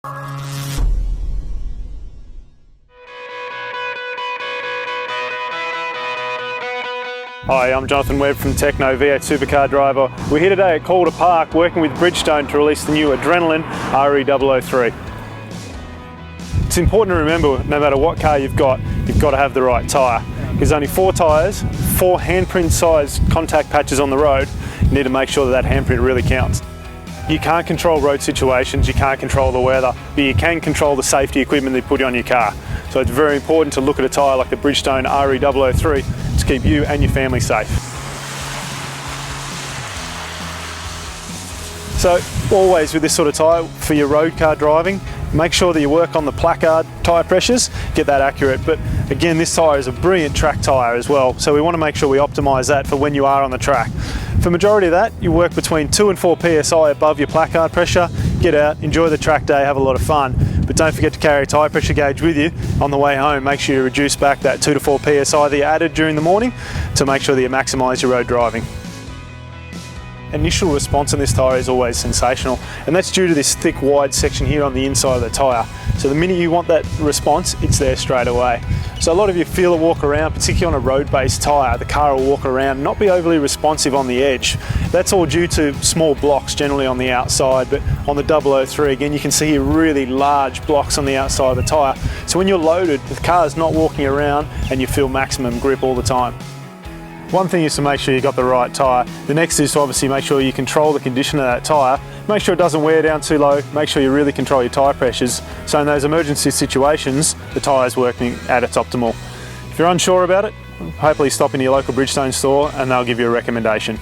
Hi, I'm Jonathan Webb from Techno V8 Supercar Driver. We're here today at Calder Park working with Bridgestone to release the new Adrenaline RE003. It's important to remember, no matter what car you've got to have the right tyre. There's only 4 tyres, 4 handprint size contact patches on the road. You need to make sure that handprint really counts. You can't control road situations, you can't control the weather, but you can control the safety equipment they put on your car. So it's very important to look at a tyre like the Bridgestone RE003 to keep you and your family safe. So always with this sort of tyre for your road car driving, make sure that you work on the placard tyre pressures, get that accurate. But again, this tyre is a brilliant track tyre as well, so we want to make sure we optimise that for when you are on the track. For the majority of that, you work between 2 and 4 psi above your placard pressure, get out, enjoy the track day, have a lot of fun. But don't forget to carry a tyre pressure gauge with you on the way home. Make sure you reduce back that 2 to 4 psi that you added during the morning to make sure that you maximise your road driving. Initial response on this tyre is always sensational, and that's due to this thick wide section here on the inside of the tyre. So the minute you want that response, it's there straight away. So a lot of you feel a walk around, particularly on a road-based tyre, the car will walk around and not be overly responsive on the edge. That's all due to small blocks generally on the outside, but on the 003 again you can see here really large blocks on the outside of the tyre. So when you're loaded, the car is not walking around and you feel maximum grip all the time. One thing is to make sure you've got the right tyre. The next is to obviously make sure you control the condition of that tyre. Make sure it doesn't wear down too low. Make sure you really control your tyre pressures. So in those emergency situations, the tyre is working at its optimal. If you're unsure about it, hopefully stop into your local Bridgestone store and they'll give you a recommendation.